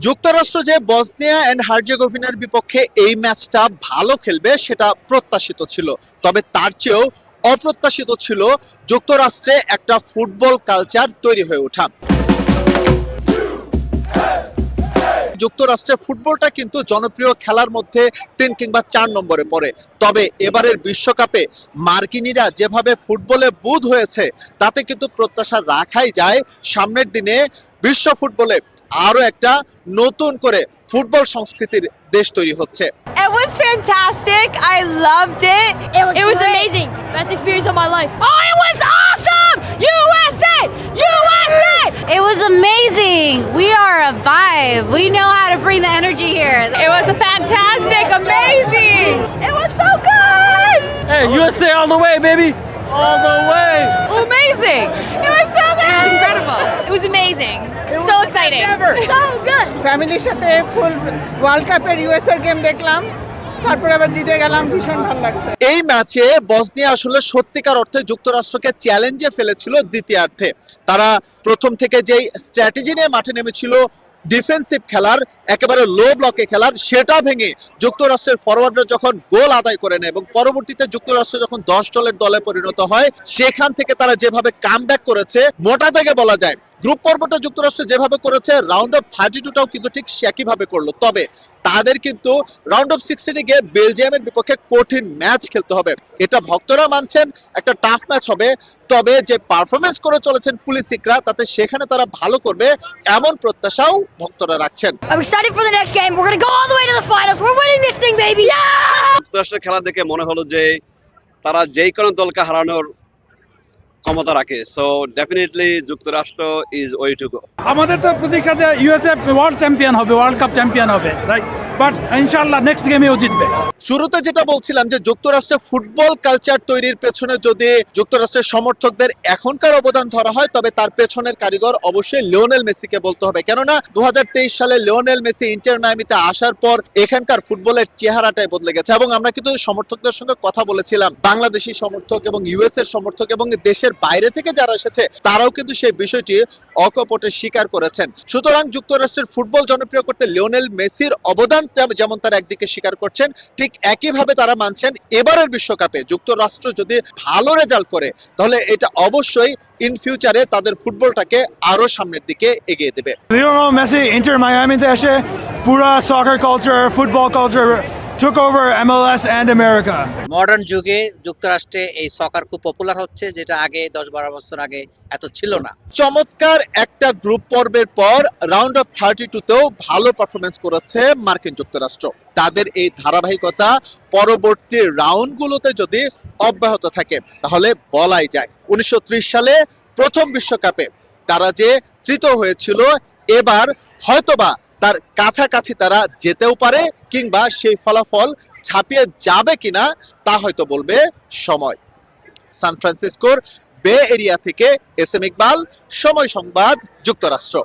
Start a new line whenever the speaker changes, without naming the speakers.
যুক্তরাষ্ট্র যে Bosnia and হার্জেগোভিনার বিপক্ষে এই ম্যাচটা ভালো খেলবে সেটা প্রত্যাশিত ছিল, তবে তার চেয়েও অপ্রত্যাশিত ছিল যুক্তরাষ্ট্রে একটা ফুটবল কালচার তৈরি হয়ে ওঠা। যুক্তরাষ্ট্রে ফুটবলটা কিন্তু জনপ্রিয় খেলার মধ্যে ৩ কিংবা ৪ নম্বরে পড়ে, তবে এবারের বিশ্বকাপে মার্কিনীরা যেভাবে ফুটবলে বুঁদ হয়েছে তাতে কিন্তু প্রত্যাশা রাখাই যায় সামনের দিনে বিশ্ব ফুটবলে আরো একটা নতুন করে ফুটবল সংস্কৃতির দেশ তৈরি হচ্ছে।
It was fantastic. I loved it.
It was amazing. Best experience of my life.
Oh, it was awesome! USA! USA!
It was amazing. We are a vibe. We know how to bring the energy here.
It was fantastic, amazing. It was so good.
Hey, USA all the way, baby! All the way!
Amazing.
It was so
It was
good.
incredible. It was amazing. So exciting.
So good.
ফ্যামিলির সাথে ফুল world কাপের US এর game দেখলাম, তারপরে আবার জিতে গেলাম, ভীষণ ভালো লাগছে।
এই ম্যাচে বসনিয়া আসলে সত্যিকার অর্থে যুক্তরাষ্ট্রকে চ্যালেঞ্জে ফেলেছিল দ্বিতীয়ার্ধে। তারা প্রথম থেকে যেই স্ট্র্যাটেজি নিয়ে মাঠে নেমেছিল ডিফেন্সিভ খেলার, একেবারে লো ব্লকে খেলার, সেটা ভেঙে যুক্তরাষ্ট্রের ফরওয়ার্ডরা যখন গোল আদায় করে নেয় এবং পরবর্তীতে যুক্তরাষ্ট্র যখন ১০ দলের দলে পরিণত হয়, সেখান থেকে তারা যেভাবে কামব্যাক করেছে মোটা দাগে বলা যায় গ্রুপ পর্বটা যুক্তরাষ্ট্র যেভাবে করেছে রাউন্ড অফ 32টাও কিন্তু ঠিক একইভাবে করলো। তবে তাদের কিন্তু রাউন্ড অফ 16 গিয়ে বেলজিয়ামের বিপক্ষে কঠিন ম্যাচ খেলতে হবে, এটা ভক্তরা মানছেন, একটা টাফ ম্যাচ হবে। তবে যে পারফরমেন্স করে চলেছেন পুলিশিকরা, তাতে সেখানে তারা ভালো করবে এমন প্রত্যাশাও ভক্তরা রাখছেন।
I'm excited for the next game. We're going to go all the way to the finals. We're winning this thing, baby. Yeah!
যুক্তরাষ্ট্রের খেলা দেখে মনে হলো যে তারা যেই কোনো দলকে হারানোর ক্ষমতা রাখে। সো ডেফিনেটলি যুক্তরাষ্ট্র ইজ ওয়ে টু গো।
আমাদের তো প্রতীক্ষা যে ইউএসএ ওয়ার্ল্ড চ্যাম্পিয়ন হবে, ওয়ার্ল্ড কাপ চ্যাম্পিয়ন হবে, রাইট? বাট ইনশাআল্লাহ নেক্সট গেমেও জিতবে।
শুরুতে যেটা বলছিলাম যে যুক্তরাষ্ট্রে ফুটবল কালচার তৈরির পেছনে যদি যুক্তরাষ্ট্রের সমর্থকদের এখনকার অবদান ধরা হয়, তবে তার পেছনের কারিগর অবশ্যই লিওনেল মেসিকে বলতে হবে। কেননা 2023 সালে লিওনেল মেসি ইন্টার মায়ামিতে আসার পর এখানকার ফুটবলের চেহারাটাই বদলে গেছে। এবং আমরা কিন্তু সমর্থকদের সঙ্গে কথা বলেছিলাম, বাংলাদেশি সমর্থক এবং ইউএস এর সমর্থক এবং দেশের বাইরে থেকে যারা এসেছে তারাও কিন্তু সেই বিষয়টি অকপটে স্বীকার করেছেন। সুতরাং যুক্তরাষ্ট্রের ফুটবল জনপ্রিয় করতে লিওনেল মেসির অবদান যেমন তারা একদিকে স্বীকার করছেন, ঠিক একইভাবে তারা মানছেন এবারের বিশ্বকাপে যুক্তরাষ্ট্র যদি ভালো রেজাল্ট করে তাহলে এটা অবশ্যই ইন ফিউচারে তাদের ফুটবলটাকে আরো সামনের দিকে এগিয়ে দেবে।
লিওনেল মেসি ইন্টার মায়ামিতে এসে পুরো soccer culture, football culture took over MLS and America.
Modern যুগে যুক্তরাষ্ট্রে এই সকার খুব পপুলার হচ্ছে, যেটা আগে 10-12 বছর আগে এত ছিল না।
চমৎকার একটা গ্রুপ পর্বের পর রাউন্ড অফ 32তেও ভালো পারফরমেন্স করেছে মার্কিন যুক্তরাষ্ট্র। তাদের এই ধারাবাহিকতা পরবর্তী রাউন্ডগুলোতে যদি অব্যাহত থাকে তাহলে বলাই যায় 1930 সালে প্রথম বিশ্বকাপে তারা যে তৃতীয় হয়েছিল, এবার হয়তোবা তার কাছাকাছি তারা যেতেও পারে, কিংবা সেই ফলাফল ছাপিয়ে যাবে কিনা তা হয়তো বলবে সময়। সান ফ্রান্সিসকোর বে এরিয়া থেকে এস এম ইকবাল, সময় সংবাদ, যুক্তরাষ্ট্র।